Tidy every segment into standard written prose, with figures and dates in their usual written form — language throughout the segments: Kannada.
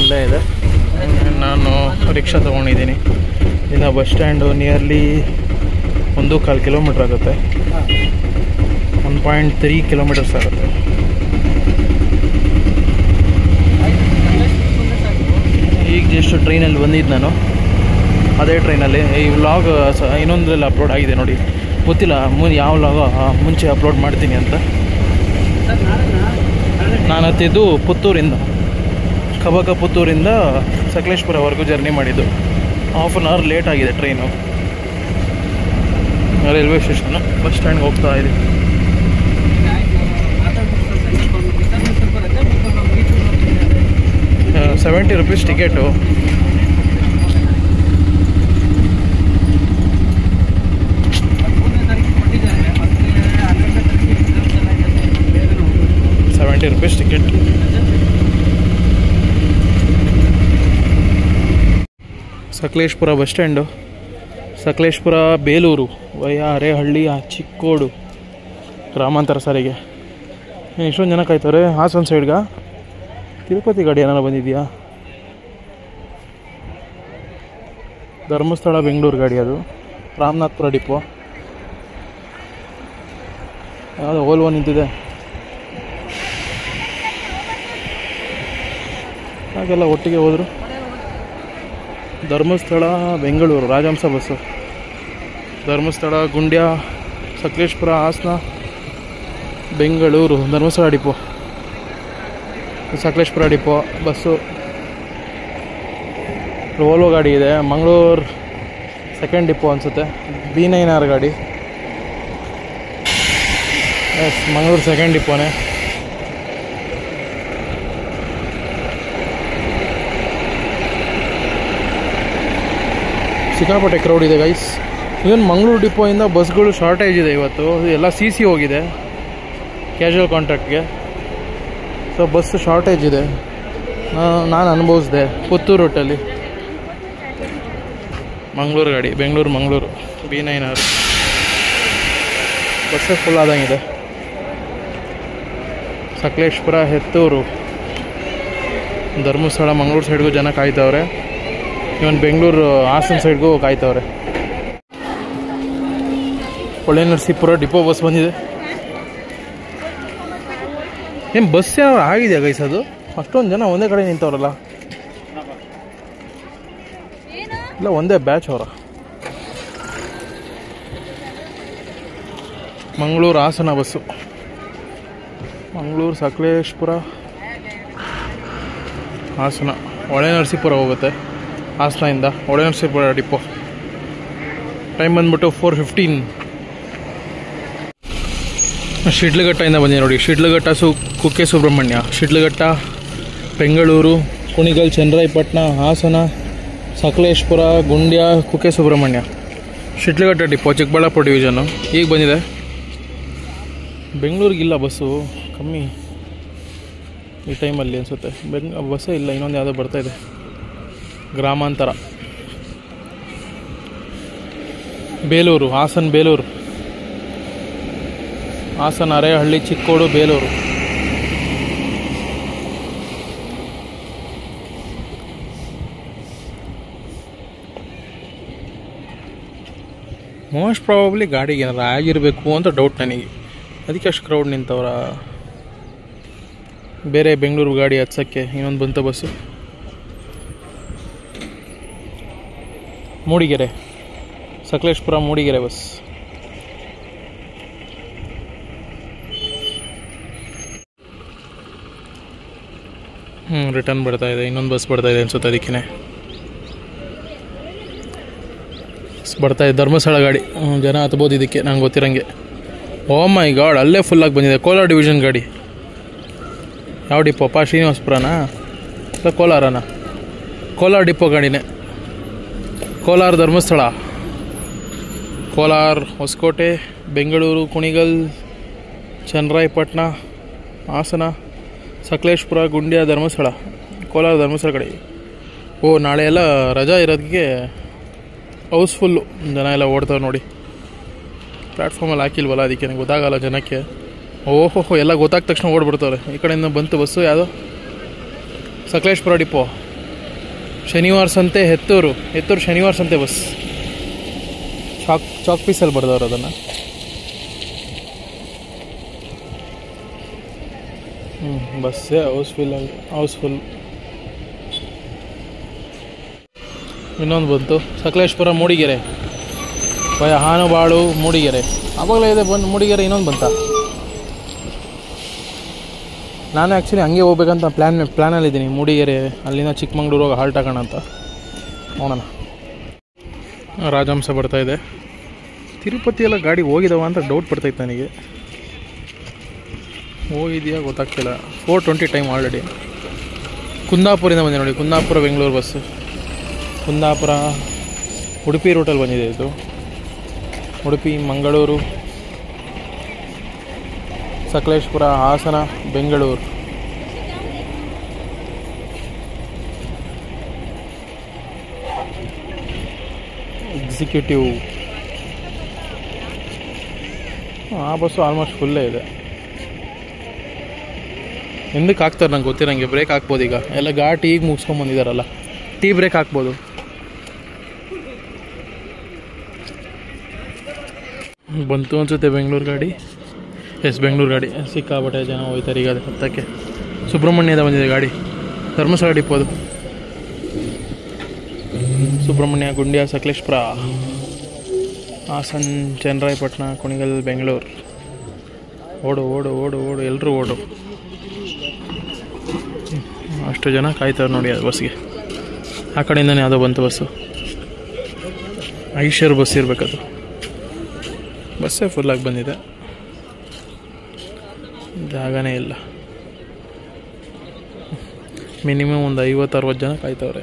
ಇಲ್ಲೇ ಇದೆ. ನಾನು ರಿಕ್ಷಾ ತೊಗೊಂಡಿದ್ದೀನಿ. ಇನ್ನು ಬಸ್ ಸ್ಟ್ಯಾಂಡು ನಿಯರ್ಲಿ 1.25 ಕಿಲೋಮೀಟ್ರ್ ಆಗುತ್ತೆ. 1.3 ಕಿಲೋಮೀಟರ್ಸ್ ಆಗುತ್ತೆ. ಈಗ ಜಸ್ಟ್ ಟ್ರೈನಲ್ಲಿ ಬಂದಿದ್ದು ನಾನು. ಅದೇ ಟ್ರೈನಲ್ಲಿ ಈ ವ್ಲಾಗ್ ಇನ್ನೊಂದರಲ್ಲಿ ಅಪ್ಲೋಡ್ ಆಗಿದೆ ನೋಡಿ. ಗೊತ್ತಿಲ್ಲ ಯಾವ ವ್ಲಾಗ್ ಮುಂಚೆ ಅಪ್ಲೋಡ್ ಮಾಡ್ತೀನಿ ಅಂತ. ನಾನು ಹತ್ತಿದ್ದು ಪುತ್ತೂರಿಂದ, ಪುತ್ತೂರಿಂದ ಸಕಲೇಶ್ಪುರವರೆಗೂ ಜರ್ನಿ ಮಾಡಿದ್ದು. ಹಾಫ್ ಆನ್ ಅವರ್ ಲೇಟ್ ಆಗಿದೆ ಟ್ರೈನು. ರೈಲ್ವೆ ಸ್ಟೇಷನ್ನು ಬಸ್ ಸ್ಟ್ಯಾಂಡ್ಗೆ ಹೋಗ್ತಾ ಇದ್ದೀವಿ. 70 rupees ticket. ₹70 ticket. Sakleshpur bus stand. Sakleshpur, Belur, Arehalli, Chikkodu ಗ್ರಾಮಾಂತರ ಸಾರಿಗೆ. ಇಷ್ಟೊಂದು ಜನ ಕಾಯ್ತವ್ರೆ. ಹಾಸನ ಸೈಡ್ಗೆ ತಿರುಪತಿ ಗಾಡಿ ಏನಾರು ಬಂದಿದೆಯಾ? ಧರ್ಮಸ್ಥಳ ಬೆಂಗಳೂರು ಗಾಡಿ ಅದು. ರಾಮನಾಥ್ಪುರ ಡಿಪೋ. ಯಾವುದೋ ಓಲ್ವೋ ನಿಂತಿದೆ. ಹಾಗೆಲ್ಲ ಒಟ್ಟಿಗೆ ಹೋದರು. Dharmasthala Bengaluru Rajahamsa bus. Dharmasthala, Gundya, Sakleshpur, Hassan, Bengaluru, Dharmasthala depot, Sakleshpur depot bus. Volvo ಗಾಡಿ ಇದೆ. ಮಂಗಳೂರು ಸೆಕೆಂಡ್ ಡಿಪೋ ಅನಿಸುತ್ತೆ. B9R ಗಾಡಿ. ಎಸ್, ಮಂಗಳೂರು ಸೆಕೆಂಡ್ ಡಿಪೋನೇ. ಸಿಕ್ಕಾಪಟ್ಟೆ ಕ್ರೌಡ್ ಇದೆ ಗೈಸ್. ಇವನ್ ಮಂಗಳೂರು ಡಿಪೋಯಿಂದ ಬಸ್ಗಳು ಶಾರ್ಟೇಜ್ ಇದೆ ಇವತ್ತು. ಎಲ್ಲ CC ಹೋಗಿದೆ ಕ್ಯಾಶುವಲ್ ಕಾಂಟ್ರಾಕ್ಟ್ಗೆ. ಸೊ ಬಸ್ ಶಾರ್ಟೇಜ್ ಇದೆ. ನಾನು ಅನುಭವಿಸಿದೆ ಪುತ್ತೂರು ರೂಟಲ್ಲಿ. ಮಂಗಳೂರು ಗಾಡಿ, ಬೆಂಗಳೂರು ಮಂಗಳೂರು B9R ಬಸ್ಸೇ ಫುಲ್ ಆದಂಗಿದೆ. ಸಕಲೇಶ್ಪುರ, ಹೆತ್ತೂರು, ಧರ್ಮಸ್ಥಳ, ಮಂಗಳೂರು ಸೈಡ್ಗೂ ಜನ ಕಾಯ್ತವ್ರೆ. ಇವನ್ ಬೆಂಗಳೂರು, ಹಾಸನ ಸೈಡ್ಗೂ ಕಾಯ್ತವ್ರೆ. ಹೊಳೆನರಸೀಪುರ ಡಿಪೋ ಬಸ್ ಬಂದಿದೆ. ಏನು ಬಸ್ ಯಾವ ಆಗಿದೆಯಾ ಗೈಸ್? ಅದು ಅಷ್ಟೊಂದು ಜನ ಒಂದೇ ಕಡೆ ನಿಂತವ್ರಲ್ಲ. ಇಲ್ಲ, ಒಂದೇ ಬ್ಯಾಚ್ ಅವರ. ಮಂಗಳೂರು ಹಾಸನ ಬಸ್ಸು. ಮಂಗಳೂರು, ಸಕಲೇಶ್ಪುರ, ಹಾಸನ. ಹೊಳೆನರಸೀಪುರ ಹೋಗುತ್ತೆ ಹಾಸನದಿಂದ. ಹೊಳೆನರಸೀಪುರ ಡಿಪೋ. ಟೈಮ್ ಬಂದ್ಬಿಟ್ಟು 4:15. ಶಿಡ್ಲಘಟ್ಟದಿಂದ ಬಂದಿದೆ ನೋಡಿ. ಶಿಡ್ಲಘಟ್ಟ, ಕುಕ್ಕೆ ಸುಬ್ರಹ್ಮಣ್ಯ. ಶಿಡ್ಲಘಟ್ಟ, ಬೆಂಗಳೂರು, ಕುಣಿಗಲ್, ಚನ್ನರಾಯಪಟ್ಟಣ, ಹಾಸನ, ಸಕಲೇಶ್ಪುರ, ಗುಂಡ್ಯ, ಕುಕ್ಕೆ ಸುಬ್ರಹ್ಮಣ್ಯ. Shidlaghatta depot, Chikkaballapur division. ಈಗ ಬಂದಿದೆ. ಬೆಂಗಳೂರಿಗಿಲ್ಲ ಬಸ್ಸು, ಕಮ್ಮಿ ಈ ಟೈಮಲ್ಲಿ ಅನಿಸುತ್ತೆ. ಬಸ್ಸೇ ಇಲ್ಲ. ಇನ್ನೊಂದು ಯಾವುದೋ ಬರ್ತಾಯಿದೆ, ಗ್ರಾಮಾಂತರ. ಬೇಲೂರು, ಹಾಸನ, ಬೇಲೂರು, ಹಾಸನ, ಅರೇಹಳ್ಳಿ, ಚಿಕ್ಕೋಡು, ಬೇಲೂರು. ಮೋಸ್ಟ್ ಪ್ರಾಬಬ್ಲಿ ಗಾಡಿಗೆ ಏನಾರು ಆಗಿರಬೇಕು ಅಂತ ಡೌಟ್ ನನಗೆ. ಅದಕ್ಕೆ ಅಷ್ಟು ಕ್ರೌಡ್ ನಿಂತವ್ರ. ಬೇರೆ ಬೆಂಗಳೂರು ಗಾಡಿ ಹತ್ಸೋಕ್ಕೆ ಇನ್ನೊಂದು ಬಂತ bus. Mudigere, Sakleshpur, Mudigere bus. Return ಬರ್ತಾಯಿದೆ. ಇನ್ನೊಂದು ಬಸ್ ಬರ್ತಾಯಿದೆ ಅನ್ಸುತ್ತೆ. ಅದಕ್ಕೇ ಬರ್ತಾಯಿದೆ. ಧರ್ಮಸ್ಥಳ ಗಾಡಿ. ಜನ ಹತ್ಬೋದು ಇದಕ್ಕೆ, ನಂಗೆ ಗೊತ್ತಿರಂಗೆ. ಓ ಮೈ ಗಾಡ್, ಅಲ್ಲೇ ಫುಲ್ಲಾಗಿ ಬಂದಿದೆ. ಕೋಲಾರ ಡಿವಿಷನ್ ಗಾಡಿ. ಯಾವ ಡಿಪೋಪ್ಪ? ಶ್ರೀನಿವಾಸಪುರನಾ ಇಲ್ಲ ಕೋಲಾರನಾ? ಕೋಲಾರ ಡಿಪೋ ಗಾಡಿನೇ. ಕೋಲಾರ, ಧರ್ಮಸ್ಥಳ, ಕೋಲಾರ, ಹೊಸಕೋಟೆ, ಬೆಂಗಳೂರು, ಕುಣಿಗಲ್, ಚನ್ನರಾಯಪಟ್ಟಣ, ಹಾಸನ, ಸಕಲೇಶ್ಪುರ, ಗುಂಡ್ಯ, ಧರ್ಮಸ್ಥಳ. ಕೋಲಾರ, ಧರ್ಮಸ್ಥಳ ಕಡೆ. ಓ, ನಾಳೆ ಎಲ್ಲ ರಜಾ ಇರೋದಕ್ಕೆ ಹೌಸ್ಫುಲ್ಲು ಜನ ಎಲ್ಲ ಓಡ್ತಾವೆ ನೋಡಿ. ಪ್ಲ್ಯಾಟ್ಫಾರ್ಮಲ್ಲಿ ಹಾಕಿಲ್ವಲ್ಲ, ಅದಕ್ಕೆ ನನಗೆ ಗೊತ್ತಾಗಲ್ಲ ಜನಕ್ಕೆ. ಓಹೋ, ಎಲ್ಲ ಗೊತ್ತಾದ ತಕ್ಷಣ ಓಡ್ಬಿಡ್ತವ್ರೆ. ಈ ಕಡೆಯಿಂದ ಬಂತು ಬಸ್ಸು. ಯಾವುದೋ ಸಕಲೇಶ್ಪುರ ಡಿಪೋ. ಶನಿವಾರ ಸಂತೆ ಹೆತ್ತೂರು ಶನಿವಾರ ಸಂತೆ ಬಸ್. ಚಾಕ್ ಪೀಸಲ್ಲಿ ಬರ್ದವ್ರು ಅದನ್ನು. ಬಸ್ಸೇ ಹೌಸ್ಫುಲ್. ಇನ್ನೊಂದು ಬಂತು ಸಕಲೇಶ್ಪುರ ಮೂಡಿಗೆರೆ ಹಾನುಬಾಳು ಮೂಡಿಗೆರೆ. ಆವಾಗಲೇ ಇದೆ ಬಂದು ಮೂಡಿಗೆರೆ. ಇನ್ನೊಂದು ಬಂತ. ನಾನು ಆ್ಯಕ್ಚುಲಿ ಹಂಗೆ ಹೋಗ್ಬೇಕಂತ ಪ್ಲ್ಯಾನಲ್ಲಿದ್ದೀನಿ. ಮೂಡಿಗೆರೆ ಅಲ್ಲಿಂದ ಚಿಕ್ಕಮಂಗ್ಳೂರು ಹೋಗಿ ಹಾಲ್ಟ್ ಹಾಕೋಣ ಅಂತ. ನೋಡೋಣ. ರಾಜಹಂಸ ಬರ್ತಾಯಿದೆ. ತಿರುಪತಿ ಎಲ್ಲ ಗಾಡಿ ಹೋಗಿದಾವ ಅಂತ ಡೌಟ್ ಬರ್ತೈತೆ ನನಗೆ. ಹೋಗಿದೆಯಾ ಗೊತ್ತಾಗ್ತಿಲ್ಲ. 4:20 ಟೈಮ್ ಆಲ್ರೆಡಿ. ಕುಂದಾಪುರಿಂದ ಬಂದಿದೆ ನೋಡಿ. ಕುಂದಾಪುರ ಬೆಂಗಳೂರು ಬಸ್ಸು. ಕುಂದಾಪುರ ಉಡುಪಿ ರೂಟಲ್ಲಿ ಬಂದಿದೆ ಇದು. ಉಡುಪಿ, ಮಂಗಳೂರು, ಸಕಲೇಶ್ಪುರ, ಹಾಸನ, ಬೆಂಗಳೂರು. ಎಕ್ಸಿಕ್ಯೂಟಿವ್. ಆ ಬಸ್ಸು ಆಲ್ಮೋಸ್ಟ್ ಫುಲ್ಲೇ ಇದೆ. ಎಂದಕ್ಕೆ ಹಾಕ್ತಾರೆ ನಂಗೆ ಗೊತ್ತಿರಂಗೆ. ಬ್ರೇಕ್ ಹಾಕ್ಬೋದು ಈಗ. ಎಲ್ಲ ಘಾಟ್ ಈಗ ಮುಗಿಸ್ಕೊಂಬಂದಿದ್ದಾರಲ್ಲ, ಟೀ ಬ್ರೇಕ್ ಹಾಕ್ಬೋದು. ಬಂತು ಅನಿಸುತ್ತೆ ಬೆಂಗಳೂರು ಗಾಡಿ. ಬೆಂಗಳೂರು ಗಾಡಿ. ಸಿಕ್ಕಾಪಟ್ಟೆ ಜನ ಹೋಗ್ತಾರೆ ಈಗ. ಅದು ಹತ್ತಕ್ಕೆ ಸುಬ್ರಹ್ಮಣ್ಯದ ಬಂದಿದೆ ಗಾಡಿ. ಧರ್ಮಸ್ಥಳ ಡಿಪೋ ಅದು. ಸುಬ್ರಹ್ಮಣ್ಯ, ಗುಂಡ್ಯ, ಸಕಲೇಶ್ಪುರ, ಹಾಸನ್, ಚನ್ನರಾಯಪಟ್ಟಣ, ಕುಣಿಗಲ್, ಬೆಂಗಳೂರು. ಓಡು ಎಲ್ಲರೂ ಓಡು. ಅಷ್ಟು ಜನ ಕಾಯ್ತಾರೆ ನೋಡಿ ಅದು ಬಸ್ಗೆ. ಆ ಕಡೆಯಿಂದನೇ ಯಾವುದೋ ಬಂತು ಬಸ್ಸು. ಐಷರ್ ಬಸ್ ಇರಬೇಕದು. ಬಸ್ಸೇ ಫುಲ್ಲಾಗಿ ಬಂದಿದೆ. ಜಾಗನೇ ಇಲ್ಲ. ಮಿನಿಮಮ್ ಒಂದು 50-60 ಜನ ಕಾಯ್ತವ್ರೆ.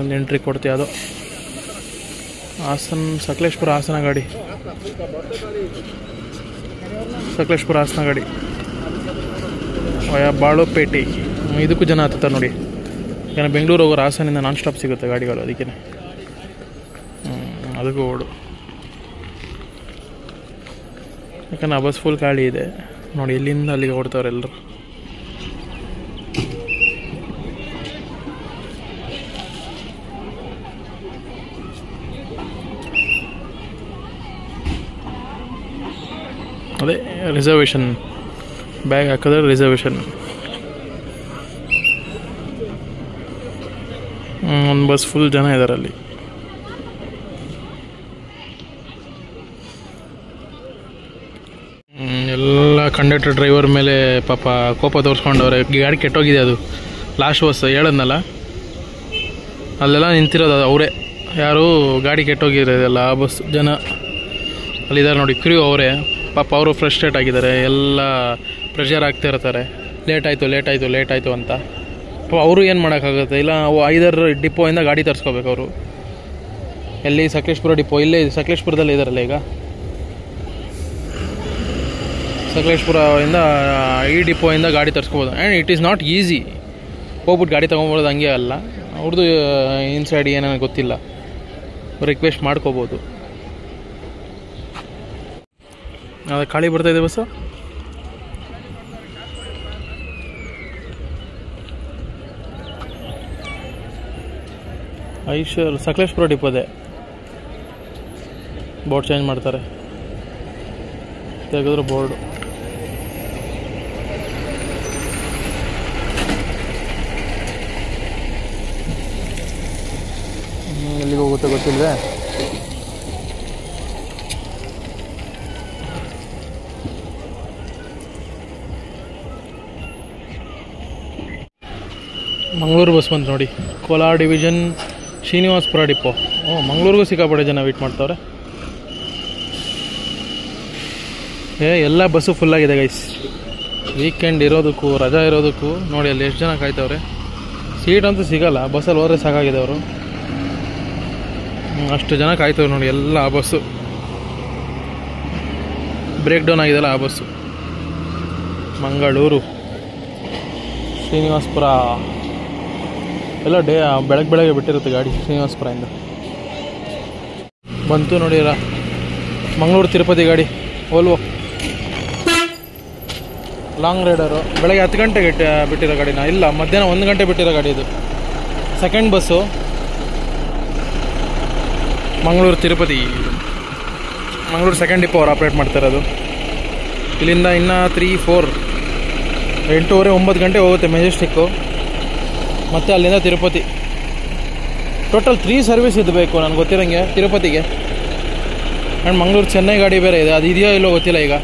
ಒಂದು ಎಂಟ್ರಿ ಕೊಡ್ತೀವಿ. ಅದು ಸಕಲೇಶ್ಪುರ ಹಾಸನ ಗಾಡಿ. ಸಕಲೇಶ್ಪುರ ಹಾಸನ ಗಾಡಿ. ಬಾಳುಪೇಟೆ. ಇದಕ್ಕೂ ಜನ ಹತ್ತಾರೆ ನೋಡಿ. ಯಾಕಂದರೆ ಬೆಂಗಳೂರು ಹೋಗೋರು ಹಾಸನಿಂದ ನಾನ್ ಸ್ಟಾಪ್ ಸಿಗುತ್ತೆ ಗಾಡಿಗಳು. ಅದಕ್ಕೆ ಅದಕ್ಕೂ ಓಡು. ಯಾಕಂದರೆ ಆ ಬಸ್ ಫುಲ್ ಖಾಲಿ ಇದೆ ನೋಡಿ. ಇಲ್ಲಿಂದ ಅಲ್ಲಿಗೆ ಓಡ್ತವ್ರೆ ಎಲ್ಲರೂ. ಅದೇ ರಿಸರ್ವೇಷನ್. ಬ್ಯಾಗ್ ಹಾಕಿದ್ರೆ ರಿಸರ್ವೇಷನ್. ಒಂದು ಬಸ್ ಫುಲ್ ಜನ ಇದ್ದಾರೆ ಅಲ್ಲಿ. ಎಲ್ಲ ಕಂಡಕ್ಟರ್ ಡ್ರೈವರ್ ಮೇಲೆ ಪಾಪ ಕೋಪ ತೋರಿಸ್ಕೊಂಡವ್ರೆ. ಗಾಡಿ ಕೆಟ್ಟೋಗಿದೆ. ಅದು ಲಾಸ್ಟ್ ಬಸ್ ಹೇಳದ್ನಲ್ಲ, ಅಲ್ಲೆಲ್ಲ ನಿಂತಿರೋದು ಅದು ಅವರೇ. ಯಾರು ಗಾಡಿ ಕೆಟ್ಟೋಗಿರೋದಲ್ಲ ಆ ಬಸ್ ಜನ ಅಲ್ಲಿದ್ದಾರೆ ನೋಡಿ. ಕ್ರೂ ಅವರೇ ಪಾಪ. ಅವರು ಫ್ರಸ್ಟ್ರೇಟ್ ಆಗಿದ್ದಾರೆ. ಎಲ್ಲ ಪ್ರೆಷರ್ ಆಗ್ತಾ ಇರ್ತಾರೆ. ಲೇಟ್ ಆಯಿತು ಅಂತ. ಅವರು ಏನು ಮಾಡೋಕ್ಕಾಗುತ್ತೆ. ಇಲ್ಲ 5 ಡಿಪೋಯಿಂದ ಗಾಡಿ ತರಿಸ್ಕೋಬೇಕು ಅವರು. ಎಲ್ಲಿ? ಸಕಲೇಶ್ಪುರ ಡಿಪೋ. ಇಲ್ಲೇ ಸಕಲೇಶ್ಪುರದಲ್ಲೇ ಇದ್ದಾರಲ್ಲ ಈಗ. ಸಕಲೇಶ್ಪುರದಿಂದ ಈ ಡಿಪೋಯಿಂದ ಗಾಡಿ ತರಿಸ್ಕೋಬೋದು. And it is not easy. ಹೋಗ್ಬಿಟ್ಟು ಗಾಡಿ ತೊಗೊಂಬೋದು ಹಂಗೆ ಅಲ್ಲ. ಅವ್ರದ್ದು ಇನ್ಸೈಡ್ ಏನೇನೋ ಗೊತ್ತಿಲ್ಲ. ರಿಕ್ವೆಸ್ಟ್ ಮಾಡ್ಕೋಬೋದು. ಅದು ಖಾಲಿ ಬರ್ತಾಯಿದೆ ಬಸ್ಸು. ಐಷರ್ ಸಕಲೇಶ್ಪುರ ಡಿಪೋದೆ. ಬೋರ್ಡ್ ಚೇಂಜ್ ಮಾಡ್ತಾರೆ. ತೆಗೆದ್ರು ಬೋರ್ಡು. ಎಲ್ಲಿಗೆ ಹೋಗುತ್ತೆ ಗೊತ್ತಿಲ್ಲದೆ. ಮಂಗಳೂರು ಬಸ್ ಬಂತು ನೋಡಿ. Kolar division Srinivaspur depot. ಮಂಗಳೂರಿಗೂ ಸಿಕ್ಕಾಪಟ್ಟೆ ಜನ ವೇಟ್ ಮಾಡ್ತವ್ರೆ. ಎಲ್ಲ ಬಸ್ಸು ಫುಲ್ಲಾಗಿದೆ ಗೈಸ್. ವೀಕೆಂಡ್ ಇರೋದಕ್ಕೂ ರಜಾ ಇರೋದಕ್ಕೂ ನೋಡಿ ಅಲ್ಲಿ ಎಷ್ಟು ಜನ ಕಾಯ್ತವ್ರೆ. ಸೀಟ್ ಅಂತೂ ಸಿಗೋಲ್ಲ. ಬಸ್ಸಲ್ಲಿ ಹೋದರೆ ಸಾಕಾಗಿದೆ ಅವರು. ಅಷ್ಟು ಜನ ಕಾಯ್ತವ್ರೆ ನೋಡಿ. ಎಲ್ಲ ಆ ಬಸ್ಸು ಬ್ರೇಕ್ ಡೌನ್ ಆಗಿದೆಲ್ಲ ಆ ಬಸ್ಸು. ಮಂಗಳೂರು, ಶ್ರೀನಿವಾಸಪುರ ಎಲ್ಲ ಬೆಳಗ್ಗೆ ಬಿಟ್ಟಿರುತ್ತೆ ಗಾಡಿ. ಶ್ರೀನಿವಾಸಪುರದಿಂದ ಬಂತು ನೋಡಿ. ಮಂಗಳೂರು ತಿರುಪತಿ ಗಾಡಿ ಓಲ್ವೋ ಲಾಂಗ್ ರೈಡರು. ಬೆಳಗ್ಗೆ 10 ಗಂಟೆಗೆ ಬಿಟ್ಟಿರೋ ಗಾಡಿನ. ಇಲ್ಲ, ಮಧ್ಯಾಹ್ನ 1 ಗಂಟೆ ಬಿಟ್ಟಿರೋ ಗಾಡಿ ಇದು. Second bus Mangaluru Tirupati. Mangaluru second depot ಅವ್ರು ಆಪ್ರೇಟ್ ಮಾಡ್ತಾಯಿರೋದು. ಇಲ್ಲಿಂದ ಇನ್ನೂ 3-4 8:30 9 ಗಂಟೆ ಹೋಗುತ್ತೆ ಮೆಜೆಸ್ಟಿಕ್ಕು, ಮತ್ತು ಅಲ್ಲಿಂದ ತಿರುಪತಿ. ಟೋಟಲ್ 3 ಸರ್ವಿಸ್ ಇದ್ಬೇಕು ನನಗೆ ಗೊತ್ತಿರೋಂಗೆ ತಿರುಪತಿಗೆ. ಆ್ಯಂಡ್ ಮಂಗಳೂರು ಚೆನ್ನೈ ಗಾಡಿ ಬೇರೆ ಇದೆ, ಅದು ಇದೆಯೋ ಇಲ್ಲೋ ಗೊತ್ತಿಲ್ಲ. ಈಗ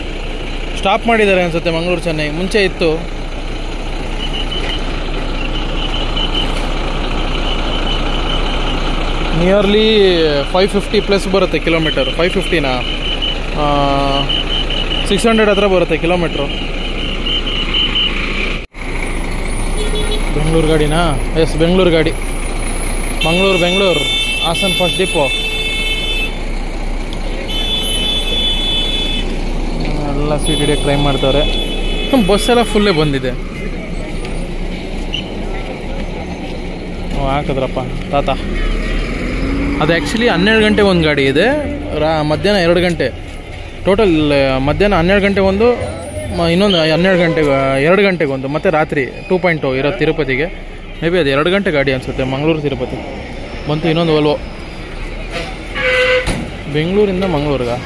ಸ್ಟಾಪ್ ಮಾಡಿದ್ದಾರೆ ಅನಿಸುತ್ತೆ ಮಂಗಳೂರು ಚೆನ್ನೈ, ಮುಂಚೆ ಇತ್ತು. ನಿಯರ್ಲಿ 550 ಪ್ಲಸ್ ಬರುತ್ತೆ ಕಿಲೋಮೀಟರ್. 550ನಾ 600 ಹತ್ರ ಬರುತ್ತೆ ಕಿಲೋಮೀಟ್ರು. ಬೆಂಗಳೂರು ಗಾಡಿನಾ? ಎಸ್, ಬೆಂಗಳೂರು ಗಾಡಿ. Bengaluru Hassan first depot. ಎಲ್ಲ ಸೀಟ್ ಹಿಡಿಯೋಕ್ಕೆ ಟ್ರೈ ಮಾಡ್ತಾರೆ. ಬಸ್ಸೆಲ್ಲ ಫುಲ್ಲೇ ಬಂದಿದೆ. ಹಾಕಿದ್ರಪ್ಪ ತಾತ. ಅದು ಆ್ಯಕ್ಚುಲಿ 12 ಗಂಟೆ ಒಂದು ಗಾಡಿ ಇದೆ, ಮಧ್ಯಾಹ್ನ 2 ಗಂಟೆ. ಟೋಟಲ್ ಮಧ್ಯಾಹ್ನ 12 ಗಂಟೆ ಒಂದು, ಇನ್ನೊಂದು 12 ಗಂಟೆಗೆ 2 ಗಂಟೆಗೆ ಒಂದು, ಮತ್ತು ರಾತ್ರಿ 2.0 ಇರೋ ತಿರುಪತಿಗೆ. ಮೇ ಬಿ ಅದು 2 ಗಂಟೆ ಗಾಡಿ ಅನಿಸುತ್ತೆ ಮಂಗಳೂರು ತಿರುಪತಿ. ಬಂತು ಇನ್ನೊಂದು ವೋಲ್ವೋ ಬೆಂಗಳೂರಿಂದ ಮಂಗಳೂರಿಗೆ.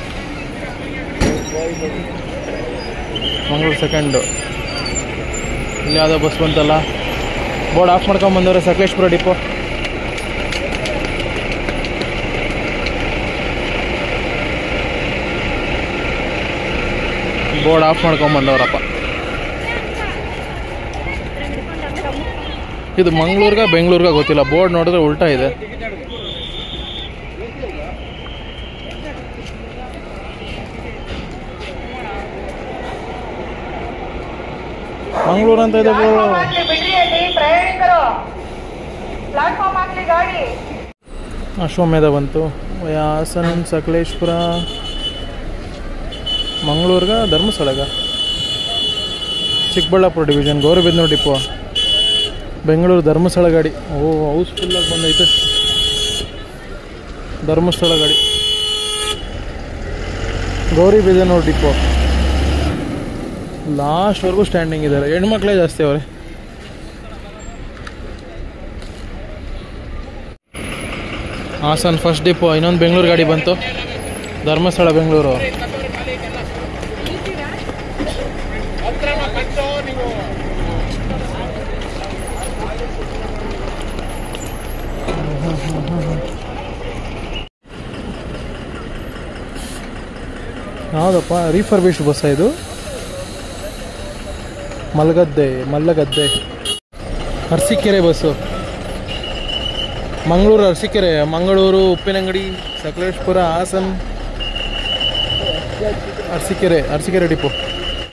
ಮಂಗಳೂರು ಸೆಕೆಂಡು. ಇಲ್ಲಿ ಯಾವುದೋ ಬಸ್ ಬಂತಲ್ಲ, ಬೋರ್ಡ್ ಆಫ್ ಮಾಡ್ಕೊಂಬಂದವ್ರೆ. ಸಕಲೇಶ್ಪುರ ಡಿಪೋ. ಬೋರ್ಡ್ ಆಫ್ ಮಾಡ್ಕೊಂಬಂದವ್ರಪ್ಪ. ಇದು ಮಂಗಳೂರ್ಗ ಬೆಂಗಳೂರ್ಗ ಗೊತ್ತಿಲ್ಲ, ಬೋರ್ಡ್ ನೋಡಿದ್ರೆ ಉಲ್ಟಾ ಇದೆ. ಮಂಗಳೂರು ಅಂತ ಇದೆ. ಅಶ್ವಮೇಧ ಬಂತು. ಹಾಸನ, ಸಕಲೇಶ್ಪುರ, ಮಂಗಳೂರ್ಗ ಧರ್ಮಸ್ಥಳಗ, ಚಿಕ್ಕಬಳ್ಳಾಪುರ ಡಿವಿಷನ್, ಗೌರಿಬಿದನೂರು ಡಿಪೋ, ಬೆಂಗಳೂರು ಧರ್ಮಸ್ಥಳ ಗಾಡಿ. ಹೌಸ್ಫುಲ್ಲಾಗಿ ಬಂದೈತೆ ಧರ್ಮಸ್ಥಳ ಗಾಡಿ. ಗೌರಿಬಿದನೂರು ಡಿಪೋ ಲಾಸ್ಟ್ವರೆಗೂ ಸ್ಟ್ಯಾಂಡಿಂಗ್ ಇದ್ದಾರೆ. ಹೆಣ್ಮಕ್ಳೇ ಜಾಸ್ತಿ ಅವರೇ. Hassan first depot. ಇನ್ನೊಂದು ಬೆಂಗಳೂರು ಗಾಡಿ ಬಂತು, ಧರ್ಮಸ್ಥಳ ಬೆಂಗಳೂರು. ಯಾವುದಪ್ಪ ರೀಫರ್ಬಿಶ್ಡ್ ಬಸ್ಸ ಇದು? ಮಲ್ಲಗದ್ದೆ ಅರಸೀಕೆರೆ ಬಸ್ಸು. ಮಂಗಳೂರು ಅರಸೀಕೆರೆ, ಮಂಗಳೂರು ಉಪ್ಪಿನಂಗಡಿ, ಸಕಲೇಶ್ಪುರ, ಹಾಸನ್, ಅರಸೀಕೆರೆ ಡಿಪೋ.